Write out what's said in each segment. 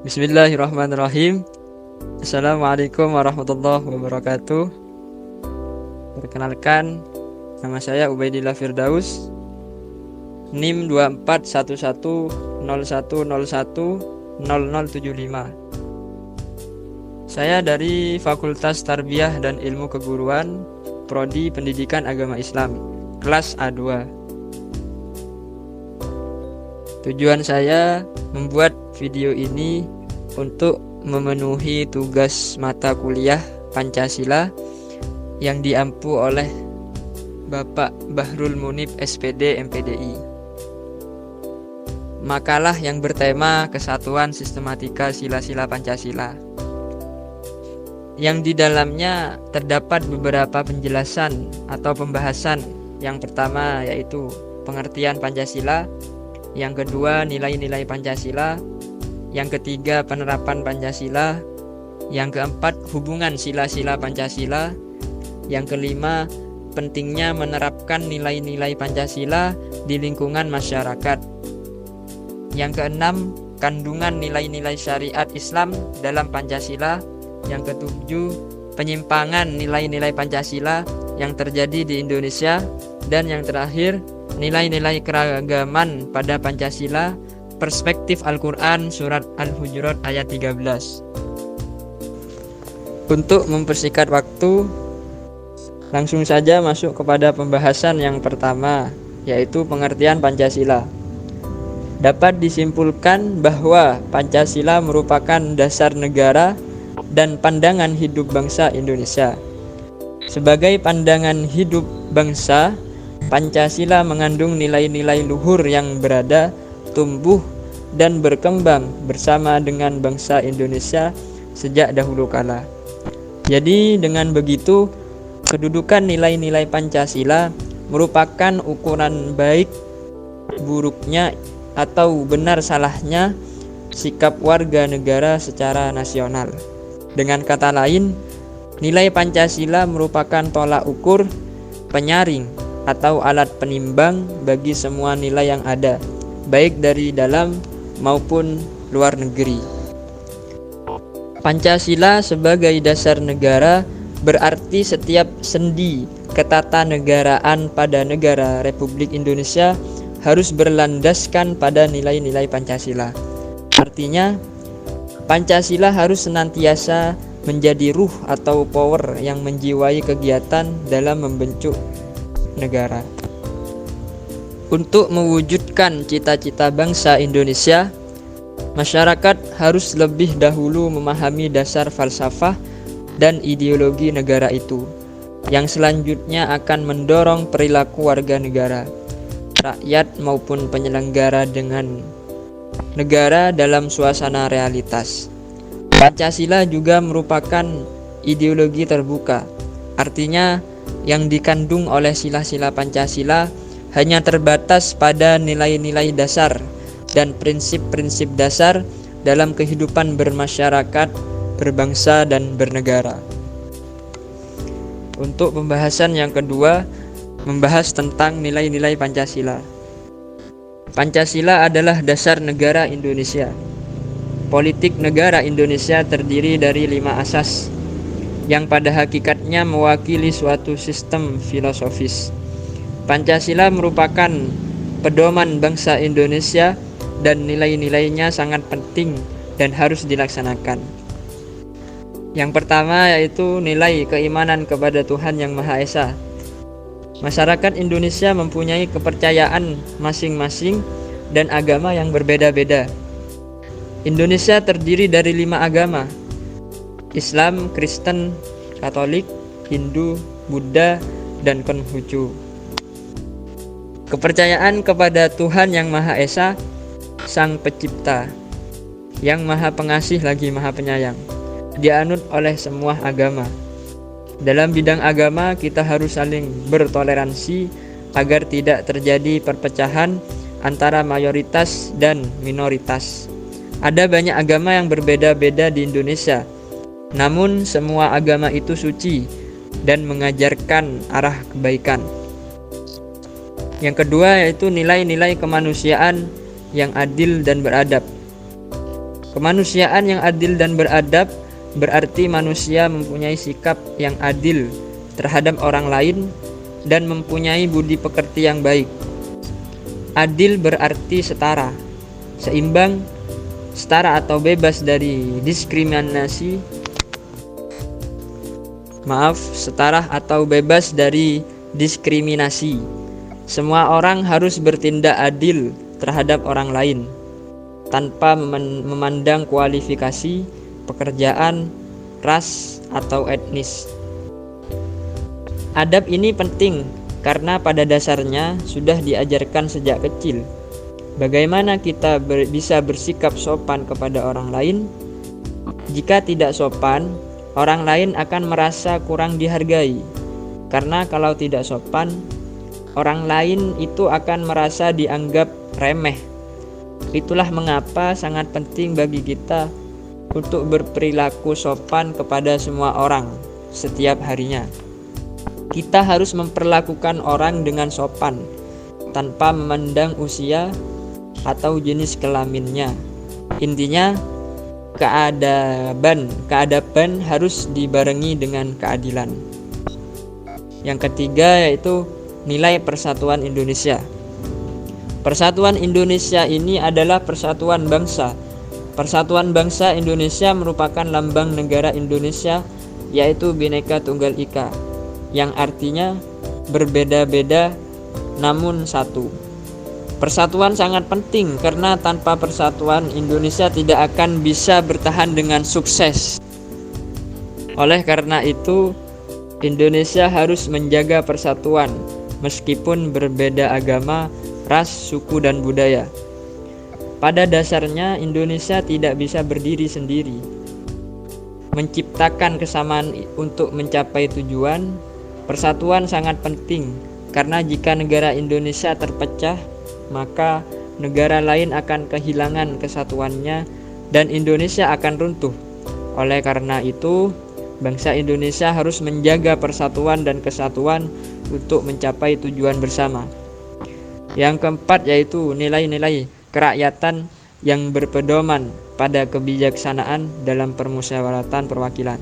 Bismillahirrahmanirrahim. Assalamualaikum warahmatullahi wabarakatuh. Perkenalkan, nama saya Ubaidillah Firdaus, NIM 241101010075. Saya dari Fakultas Tarbiyah dan Ilmu Keguruan, Prodi Pendidikan Agama Islam, kelas A2. Tujuan saya membuat video ini untuk memenuhi tugas mata kuliah Pancasila yang diampu oleh Bapak Bahrul Munib SPD MPDI. Makalah yang bertema Kesatuan Sistematika Sila-Sila Pancasila, yang di dalamnya terdapat beberapa penjelasan atau pembahasan. Yang pertama yaitu pengertian Pancasila, yang kedua nilai-nilai Pancasila, yang ketiga penerapan Pancasila, yang keempat hubungan sila-sila Pancasila, yang kelima pentingnya menerapkan nilai-nilai Pancasila di lingkungan masyarakat, yang keenam kandungan nilai-nilai syariat Islam dalam Pancasila, yang ketujuh penyimpangan nilai-nilai Pancasila yang terjadi di Indonesia, dan yang terakhir nilai-nilai keragaman pada Pancasila, perspektif Al-Quran surat Al-Hujurat ayat 13. Untuk mempersingkat waktu, langsung saja masuk kepada pembahasan yang pertama, yaitu pengertian Pancasila. Dapat disimpulkan bahwa Pancasila merupakan dasar negara dan pandangan hidup bangsa Indonesia. Sebagai pandangan hidup bangsa, Pancasila mengandung nilai-nilai luhur yang berada, tumbuh, dan berkembang bersama dengan bangsa Indonesia sejak dahulu kala. Jadi dengan begitu, kedudukan nilai-nilai Pancasila merupakan ukuran baik buruknya atau benar salahnya sikap warga negara secara nasional. Dengan kata lain, nilai Pancasila merupakan tolak ukur, penyaring, atau alat penimbang bagi semua nilai yang ada, baik dari dalam maupun luar negeri. Pancasila sebagai dasar negara berarti setiap sendi ketatanegaraan pada negara Republik Indonesia harus berlandaskan pada nilai-nilai Pancasila. Artinya, Pancasila harus senantiasa menjadi ruh atau power yang menjiwai kegiatan dalam membentuk negara. Untuk mewujudkan cita-cita bangsa Indonesia, masyarakat harus lebih dahulu memahami dasar falsafah dan ideologi negara itu, yang selanjutnya akan mendorong perilaku warga negara, rakyat maupun penyelenggara dengan negara dalam suasana realitas. Pancasila juga merupakan ideologi terbuka, artinya yang dikandung oleh sila-sila Pancasila hanya terbatas pada nilai-nilai dasar dan prinsip-prinsip dasar dalam kehidupan bermasyarakat, berbangsa, dan bernegara. Untuk pembahasan yang kedua, membahas tentang nilai-nilai Pancasila. Pancasila adalah dasar negara Indonesia. Politik negara Indonesia terdiri dari 5 asas, yang pada hakikatnya mewakili suatu sistem filosofis. Pancasila merupakan pedoman bangsa Indonesia dan nilai-nilainya sangat penting dan harus dilaksanakan. Yang pertama yaitu nilai keimanan kepada Tuhan Yang Maha Esa. Masyarakat Indonesia mempunyai kepercayaan masing-masing dan agama yang berbeda-beda. Indonesia terdiri dari 5 agama: Islam, Kristen, Katolik, Hindu, Buddha, dan Konghucu. Kepercayaan kepada Tuhan Yang Maha Esa, Sang Pencipta, yang Maha Pengasih lagi Maha Penyayang, dianut oleh semua agama. Dalam bidang agama, kita harus saling bertoleransi agar tidak terjadi perpecahan antara mayoritas dan minoritas. Ada banyak agama yang berbeda-beda di Indonesia, namun semua agama itu suci dan mengajarkan arah kebaikan. Yang kedua yaitu nilai-nilai kemanusiaan yang adil dan beradab. Kemanusiaan yang adil dan beradab berarti manusia mempunyai sikap yang adil terhadap orang lain dan mempunyai budi pekerti yang baik. Adil berarti setara, seimbang, setara atau bebas dari diskriminasi. Setara atau bebas dari diskriminasi. Semua orang harus bertindak adil terhadap orang lain tanpa memandang kualifikasi, pekerjaan, ras, atau etnis. Adab ini penting karena pada dasarnya sudah diajarkan sejak kecil. Bagaimana kita bisa bersikap sopan kepada orang lain? Jika tidak sopan, orang lain akan merasa kurang dihargai. Karena kalau tidak sopan, orang lain itu akan merasa dianggap remeh. Itulah mengapa sangat penting bagi kita untuk berperilaku sopan kepada semua orang setiap harinya. Kita harus memperlakukan orang dengan sopan tanpa memandang usia atau jenis kelaminnya. Intinya, keadaban harus dibarengi dengan keadilan. Yang ketiga yaitu nilai persatuan Indonesia. Persatuan Indonesia ini adalah persatuan bangsa. Persatuan bangsa Indonesia merupakan lambang negara Indonesia, yaitu Bhinneka Tunggal Ika, yang artinya berbeda-beda namun satu. Persatuan sangat penting karena tanpa persatuan Indonesia tidak akan bisa bertahan dengan sukses. Oleh karena itu, Indonesia harus menjaga persatuan meskipun berbeda agama, ras, suku, dan budaya. Pada dasarnya Indonesia tidak bisa berdiri sendiri. Menciptakan kesamaan untuk mencapai tujuan, persatuan sangat penting karena jika negara Indonesia terpecah, maka negara lain akan kehilangan kesatuannya dan Indonesia akan runtuh. Oleh karena itu, bangsa Indonesia harus menjaga persatuan dan kesatuan untuk mencapai tujuan bersama. Yang keempat yaitu nilai-nilai kerakyatan yang berpedoman pada kebijaksanaan dalam permusyawaratan perwakilan.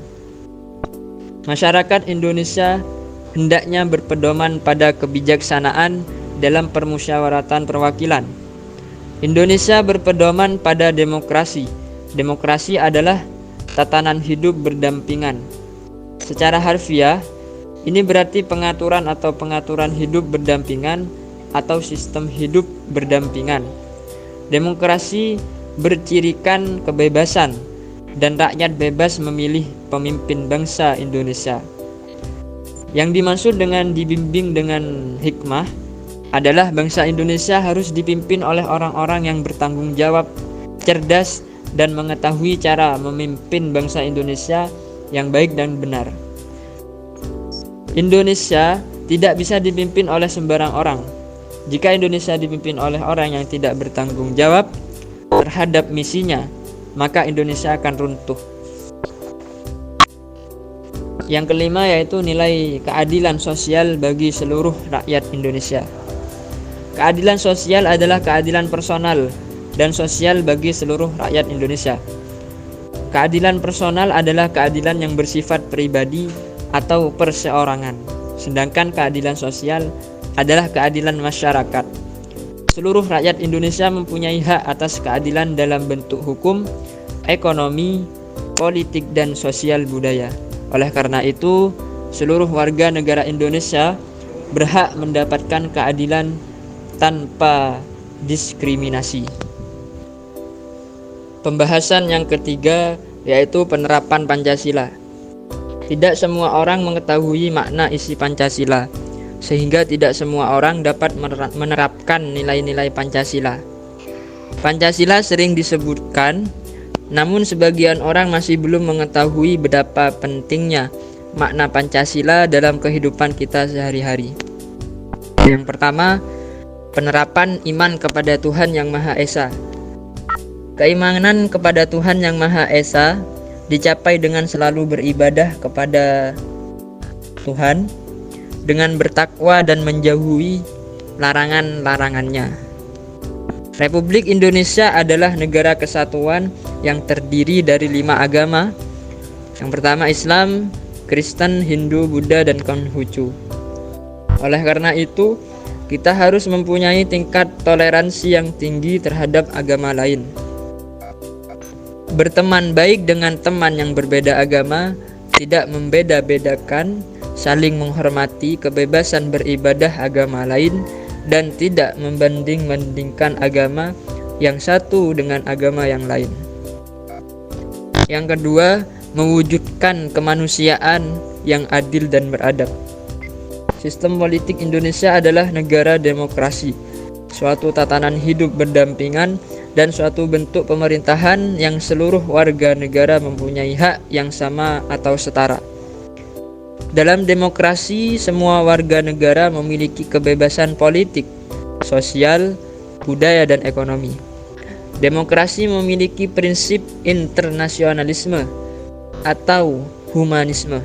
Masyarakat Indonesia hendaknya berpedoman pada kebijaksanaan dalam permusyawaratan perwakilan. Indonesia berpedoman pada demokrasi. Demokrasi adalah tatanan hidup berdampingan. Secara harfiah, ini berarti pengaturan hidup berdampingan atau sistem hidup berdampingan. Demokrasi bercirikan kebebasan dan rakyat bebas memilih pemimpin bangsa Indonesia. Yang dimaksud dengan dibimbing dengan hikmah adalah bangsa Indonesia harus dipimpin oleh orang-orang yang bertanggung jawab, cerdas, dan mengetahui cara memimpin bangsa Indonesia yang baik dan benar. Indonesia tidak bisa dipimpin oleh sembarang orang. Jika Indonesia dipimpin oleh orang yang tidak bertanggung jawab terhadap misinya, maka Indonesia akan runtuh. Yang kelima yaitu nilai keadilan sosial bagi seluruh rakyat Indonesia. Keadilan sosial adalah keadilan personal dan sosial bagi seluruh rakyat Indonesia. Keadilan personal adalah keadilan yang bersifat pribadi atau perseorangan, sedangkan keadilan sosial adalah keadilan masyarakat. Seluruh rakyat Indonesia mempunyai hak atas keadilan dalam bentuk hukum, ekonomi, politik, dan sosial budaya. Oleh karena itu, seluruh warga negara Indonesia berhak mendapatkan keadilan tanpa diskriminasi. Pembahasan yang ketiga yaitu penerapan Pancasila. Tidak semua orang mengetahui makna isi Pancasila, sehingga tidak semua orang dapat menerapkan nilai-nilai Pancasila. Pancasila sering disebutkan, namun sebagian orang masih belum mengetahui betapa pentingnya makna Pancasila dalam kehidupan kita sehari-hari. Yang pertama, penerapan iman kepada Tuhan Yang Maha Esa. Keimanan kepada Tuhan Yang Maha Esa dicapai dengan selalu beribadah kepada Tuhan, dengan bertakwa dan menjauhi larangan-larangannya. Republik Indonesia adalah negara kesatuan yang terdiri dari 5 agama. Yang pertama Islam, Kristen, Hindu, Buddha, dan Konghucu. Oleh karena itu, kita harus mempunyai tingkat toleransi yang tinggi terhadap agama lain. Berteman baik dengan teman yang berbeda agama, tidak membeda-bedakan, saling menghormati kebebasan beribadah agama lain, dan tidak membanding-bandingkan agama yang satu dengan agama yang lain. Yang kedua, mewujudkan kemanusiaan yang adil dan beradab. Sistem politik Indonesia adalah negara demokrasi, suatu tatanan hidup berdampingan, dan suatu bentuk pemerintahan yang seluruh warga negara mempunyai hak yang sama atau setara. Dalam demokrasi, semua warga negara memiliki kebebasan politik, sosial, budaya, dan ekonomi. Demokrasi memiliki prinsip internasionalisme atau humanisme.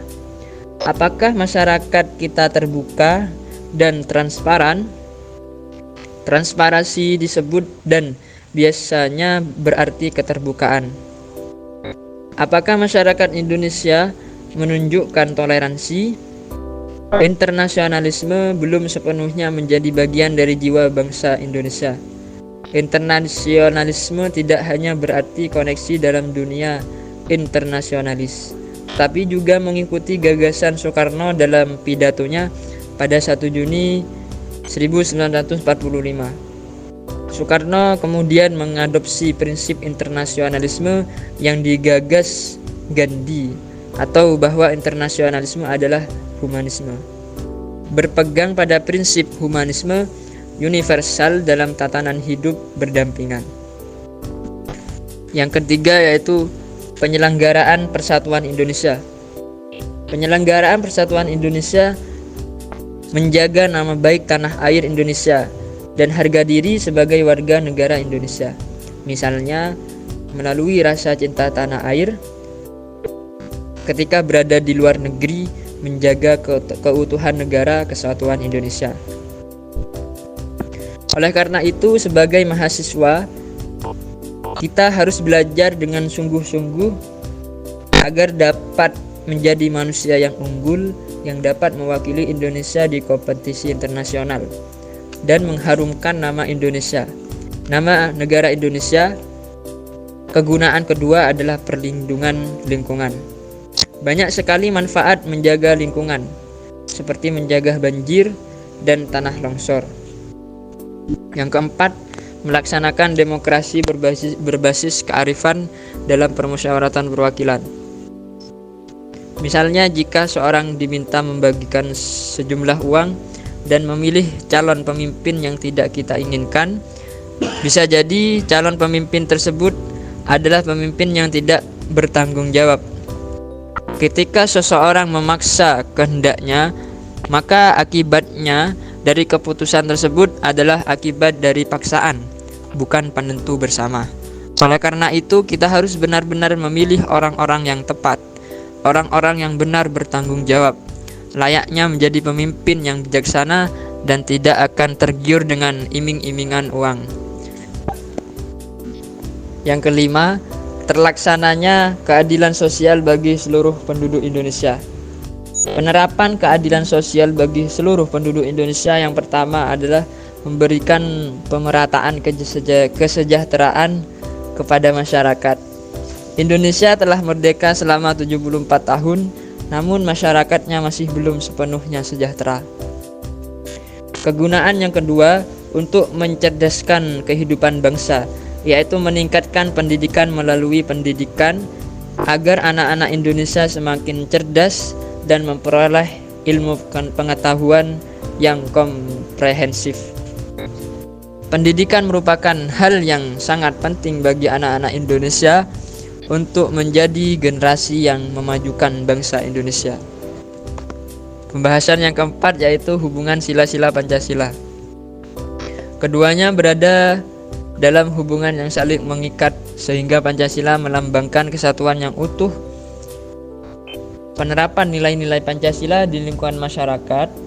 Apakah masyarakat kita terbuka dan transparan? Transparansi disebut dan biasanya berarti keterbukaan. Apakah masyarakat Indonesia menunjukkan toleransi? Internasionalisme belum sepenuhnya menjadi bagian dari jiwa bangsa Indonesia. Internasionalisme tidak hanya berarti koneksi dalam dunia internasionalis, tapi juga mengikuti gagasan Soekarno dalam pidatonya pada 1 Juni 1945. Soekarno kemudian mengadopsi prinsip internasionalisme yang digagas Gandhi, atau bahwa internasionalisme adalah humanisme. Berpegang pada prinsip humanisme universal dalam tatanan hidup berdampingan. Yang ketiga yaitu penyelenggaraan Persatuan Indonesia. Penyelenggaraan Persatuan Indonesia menjaga nama baik tanah air Indonesia dan harga diri sebagai warga negara Indonesia. Misalnya melalui rasa cinta tanah air ketika berada di luar negeri, menjaga keutuhan negara kesatuan Indonesia. Oleh karena itu, sebagai mahasiswa, kita harus belajar dengan sungguh-sungguh agar dapat menjadi manusia yang unggul yang dapat mewakili Indonesia di kompetisi internasional dan mengharumkan nama Indonesia, nama negara Indonesia. Kegunaan kedua adalah perlindungan lingkungan. Banyak sekali manfaat menjaga lingkungan, seperti menjaga banjir dan tanah longsor. Yang keempat, melaksanakan demokrasi berbasis kearifan dalam permusyawaratan perwakilan. Misalnya jika seorang diminta membagikan sejumlah uang dan memilih calon pemimpin yang tidak kita inginkan, bisa jadi calon pemimpin tersebut adalah pemimpin yang tidak bertanggung jawab. Ketika seseorang memaksa kehendaknya, maka akibatnya dari keputusan tersebut adalah akibat dari paksaan, bukan penentu bersama. Oleh karena itu, kita harus benar-benar memilih orang-orang yang tepat, orang-orang yang benar bertanggung jawab, layaknya menjadi pemimpin yang bijaksana dan tidak akan tergiur dengan iming-imingan uang. Yang kelima, terlaksananya keadilan sosial bagi seluruh penduduk Indonesia. Penerapan keadilan sosial bagi seluruh penduduk Indonesia yang pertama adalah memberikan pemerataan kesejahteraan kepada masyarakat. Indonesia telah merdeka selama 74 tahun, namun masyarakatnya masih belum sepenuhnya sejahtera. Kegunaan yang kedua untuk mencerdaskan kehidupan bangsa, yaitu meningkatkan pendidikan melalui pendidikan agar anak-anak Indonesia semakin cerdas dan memperoleh ilmu pengetahuan yang komprehensif. Pendidikan merupakan hal yang sangat penting bagi anak-anak Indonesia untuk menjadi generasi yang memajukan bangsa Indonesia. Pembahasan yang keempat yaitu hubungan sila-sila Pancasila. Keduanya berada dalam hubungan yang saling mengikat sehingga Pancasila melambangkan kesatuan yang utuh. Penerapan nilai-nilai Pancasila di lingkungan masyarakat.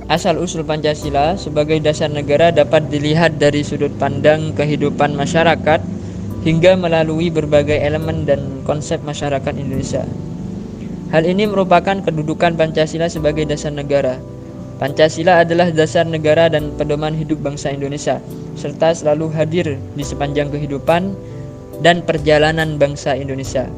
Asal-usul Pancasila sebagai dasar negara dapat dilihat dari sudut pandang kehidupan masyarakat, hingga melalui berbagai elemen dan konsep masyarakat Indonesia. Hal ini merupakan kedudukan Pancasila sebagai dasar negara. Pancasila adalah dasar negara dan pedoman hidup bangsa Indonesia, serta selalu hadir di sepanjang kehidupan dan perjalanan bangsa Indonesia.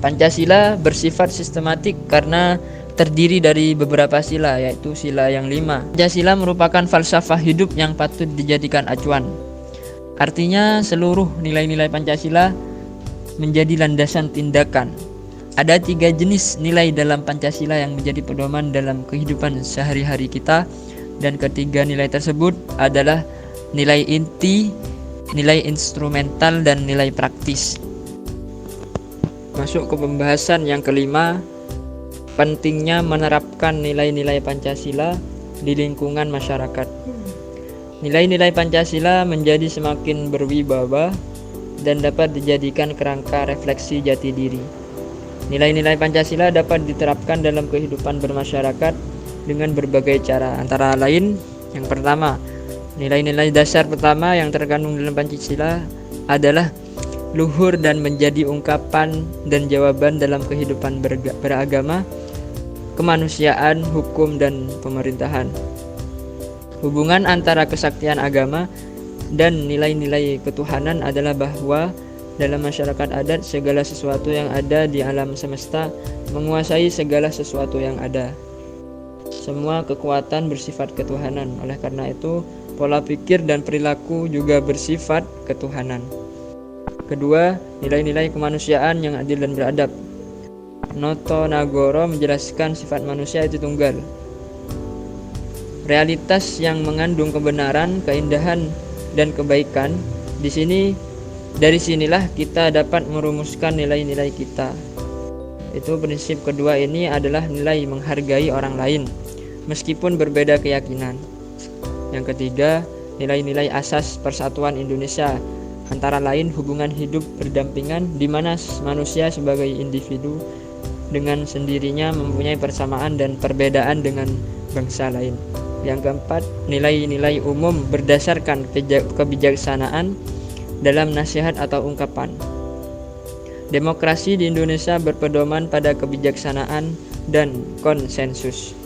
Pancasila bersifat sistematik karena terdiri dari beberapa sila, yaitu sila yang 5. Pancasila merupakan falsafah hidup yang patut dijadikan acuan. Artinya seluruh nilai-nilai Pancasila menjadi landasan tindakan. Ada 3 jenis nilai dalam Pancasila yang menjadi pedoman dalam kehidupan sehari-hari kita, dan ketiga nilai tersebut adalah nilai inti, nilai instrumental, dan nilai praktis. Masuk ke pembahasan yang kelima, pentingnya menerapkan nilai-nilai Pancasila di lingkungan masyarakat. Nilai-nilai Pancasila menjadi semakin berwibawa dan dapat dijadikan kerangka refleksi jati diri. Nilai-nilai Pancasila dapat diterapkan dalam kehidupan bermasyarakat dengan berbagai cara. Antara lain, yang pertama, nilai-nilai dasar pertama yang terkandung dalam Pancasila adalah luhur dan menjadi ungkapan dan jawaban dalam kehidupan beragama, kemanusiaan, hukum, dan pemerintahan. Hubungan antara kesaktian agama dan nilai-nilai ketuhanan adalah bahwa dalam masyarakat adat segala sesuatu yang ada di alam semesta menguasai segala sesuatu yang ada. Semua kekuatan bersifat ketuhanan. Oleh karena itu, pola pikir dan perilaku juga bersifat ketuhanan. Kedua, nilai-nilai kemanusiaan yang adil dan beradab. Noto Nagoro menjelaskan sifat manusia itu tunggal. Realitas yang mengandung kebenaran, keindahan, dan kebaikan. Dari sinilah kita dapat merumuskan nilai-nilai kita. Itu prinsip kedua ini adalah nilai menghargai orang lain, meskipun berbeda keyakinan. Yang ketiga, nilai-nilai asas persatuan Indonesia, antara lain hubungan hidup berdampingan di mana manusia sebagai individu dengan sendirinya mempunyai persamaan dan perbedaan dengan bangsa lain. Yang keempat, nilai-nilai umum berdasarkan kebijaksanaan dalam nasihat atau ungkapan. Demokrasi di Indonesia berpedoman pada kebijaksanaan dan konsensus.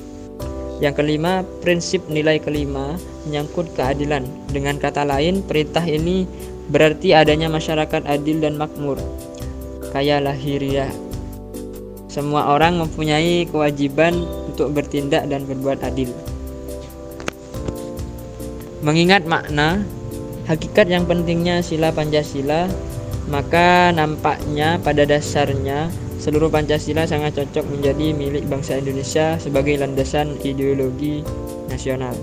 Yang kelima, prinsip nilai kelima menyangkut keadilan. Dengan kata lain, perintah ini berarti adanya masyarakat adil dan makmur, kaya lahiriah. Semua orang mempunyai kewajiban untuk bertindak dan berbuat adil. Mengingat makna, hakikat yang pentingnya sila Pancasila, maka nampaknya pada dasarnya seluruh Pancasila sangat cocok menjadi milik bangsa Indonesia sebagai landasan ideologi nasional.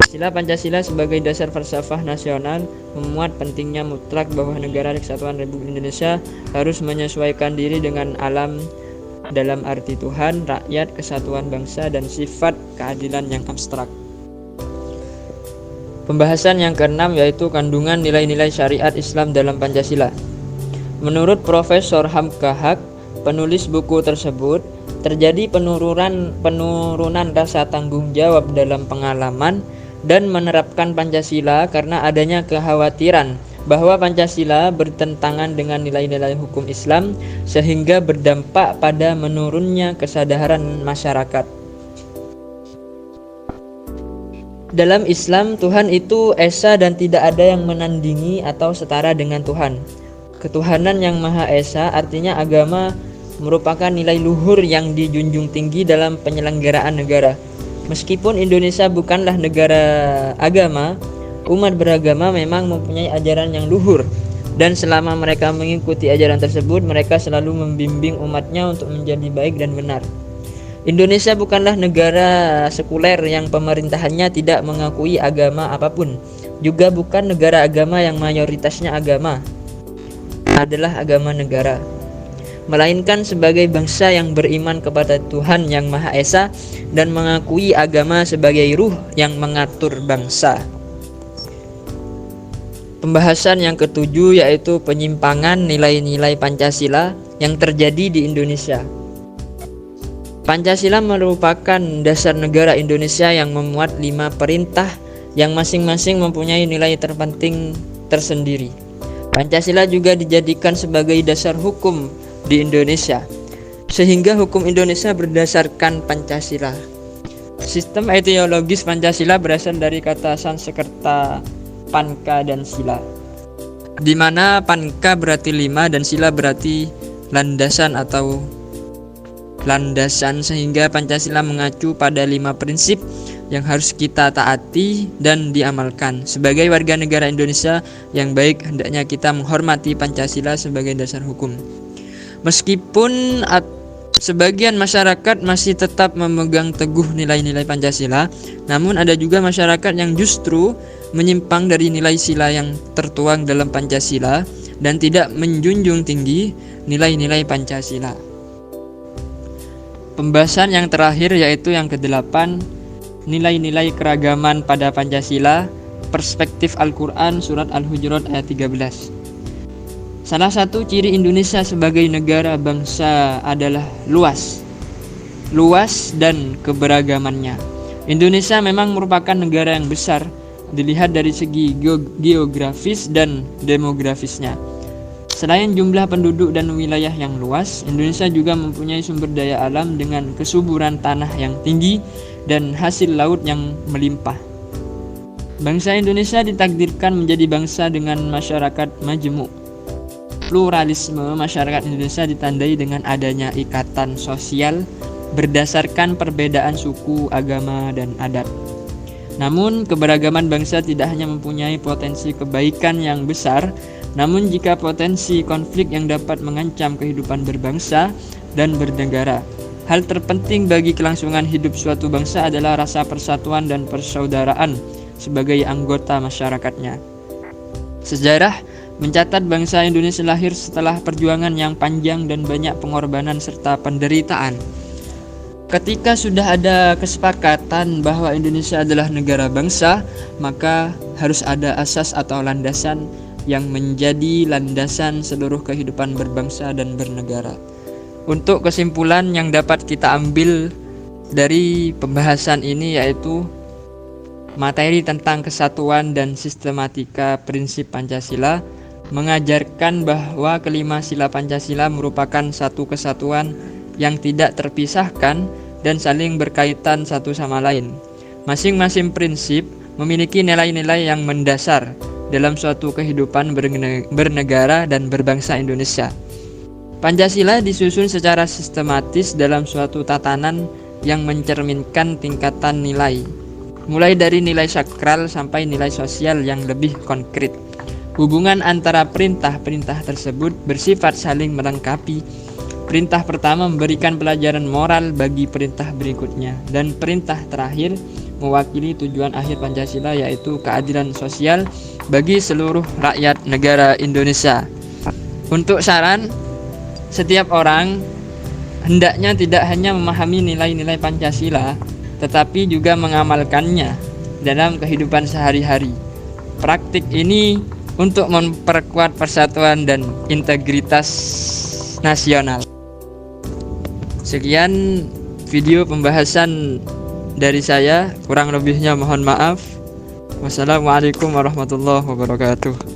Sila Pancasila sebagai dasar falsafah nasional memuat pentingnya mutlak bahwa negara Kesatuan Republik Indonesia harus menyesuaikan diri dengan alam dalam arti Tuhan, rakyat, kesatuan bangsa, dan sifat keadilan yang abstrak. Pembahasan yang keenam yaitu kandungan nilai-nilai syariat Islam dalam Pancasila. Menurut Profesor Hamka Haq, penulis buku tersebut, terjadi penurunan rasa tanggung jawab dalam pengalaman dan menerapkan Pancasila karena adanya kekhawatiran bahwa Pancasila bertentangan dengan nilai-nilai hukum Islam sehingga berdampak pada menurunnya kesadaran masyarakat. Dalam Islam, Tuhan itu esa dan tidak ada yang menandingi atau setara dengan Tuhan. Ketuhanan yang Maha Esa artinya agama merupakan nilai luhur yang dijunjung tinggi dalam penyelenggaraan negara. Meskipun Indonesia bukanlah negara agama, umat beragama memang mempunyai ajaran yang luhur, dan selama mereka mengikuti ajaran tersebut, mereka selalu membimbing umatnya untuk menjadi baik dan benar. Indonesia bukanlah negara sekuler yang pemerintahannya tidak mengakui agama apapun, juga bukan negara agama yang mayoritasnya agama adalah agama negara, melainkan sebagai bangsa yang beriman kepada Tuhan yang Maha Esa dan mengakui agama sebagai ruh yang mengatur bangsa. Pembahasan yang ketujuh yaitu penyimpangan nilai-nilai Pancasila yang terjadi di Indonesia. Pancasila merupakan dasar negara Indonesia yang memuat 5 perintah yang masing-masing mempunyai nilai terpenting tersendiri. Pancasila juga dijadikan sebagai dasar hukum di Indonesia, sehingga hukum Indonesia berdasarkan Pancasila. Sistem etiologis Pancasila berasal dari kata Sanskerta panca dan sila, di mana panca berarti 5 dan sila berarti landasan atau landasan, sehingga Pancasila mengacu pada 5 prinsip yang harus kita taati dan diamalkan. Sebagai warga negara Indonesia yang baik, hendaknya kita menghormati Pancasila sebagai dasar hukum. Meskipun sebagian masyarakat masih tetap memegang teguh nilai-nilai Pancasila, namun ada juga masyarakat yang justru menyimpang dari nilai sila yang tertuang dalam Pancasila dan tidak menjunjung tinggi nilai-nilai Pancasila. Pembahasan yang terakhir yaitu yang ke-8, nilai-nilai keragaman pada Pancasila, perspektif Al-Quran, surat Al-Hujurat ayat 13. Salah satu ciri Indonesia sebagai negara bangsa adalah luas dan keberagamannya. Indonesia memang merupakan negara yang besar dilihat dari segi geografis dan demografisnya. Selain jumlah penduduk dan wilayah yang luas, Indonesia juga mempunyai sumber daya alam dengan kesuburan tanah yang tinggi dan hasil laut yang melimpah. Bangsa Indonesia ditakdirkan menjadi bangsa dengan masyarakat majemuk. Pluralisme masyarakat Indonesia ditandai dengan adanya ikatan sosial berdasarkan perbedaan suku, agama, dan adat. Namun, keberagaman bangsa tidak hanya mempunyai potensi kebaikan yang besar, namun jika potensi konflik yang dapat mengancam kehidupan berbangsa dan bernegara. Hal terpenting bagi kelangsungan hidup suatu bangsa adalah rasa persatuan dan persaudaraan sebagai anggota masyarakatnya. Sejarah mencatat bangsa Indonesia lahir setelah perjuangan yang panjang dan banyak pengorbanan serta penderitaan. Ketika sudah ada kesepakatan bahwa Indonesia adalah negara bangsa, maka harus ada asas atau landasan yang menjadi landasan seluruh kehidupan berbangsa dan bernegara. Untuk kesimpulan yang dapat kita ambil dari pembahasan ini yaitu materi tentang kesatuan dan sistematika prinsip Pancasila mengajarkan bahwa kelima sila Pancasila merupakan satu kesatuan yang tidak terpisahkan dan saling berkaitan satu sama lain. Masing-masing prinsip memiliki nilai-nilai yang mendasar dalam suatu kehidupan bernegara dan berbangsa Indonesia. Pancasila disusun secara sistematis dalam suatu tatanan yang mencerminkan tingkatan nilai, mulai dari nilai sakral sampai nilai sosial yang lebih konkret. Hubungan antara perintah-perintah tersebut bersifat saling melengkapi. Perintah pertama memberikan pelajaran moral bagi perintah berikutnya, dan perintah terakhir mewakili tujuan akhir Pancasila, yaitu keadilan sosial bagi seluruh rakyat negara Indonesia. Untuk saran, setiap orang hendaknya tidak hanya memahami nilai-nilai Pancasila, tetapi juga mengamalkannya dalam kehidupan sehari-hari. Praktik ini untuk memperkuat persatuan dan integritas nasional. Sekian video pembahasan dari saya, kurang lebihnya mohon maaf. Wassalamualaikum warahmatullahi wabarakatuh.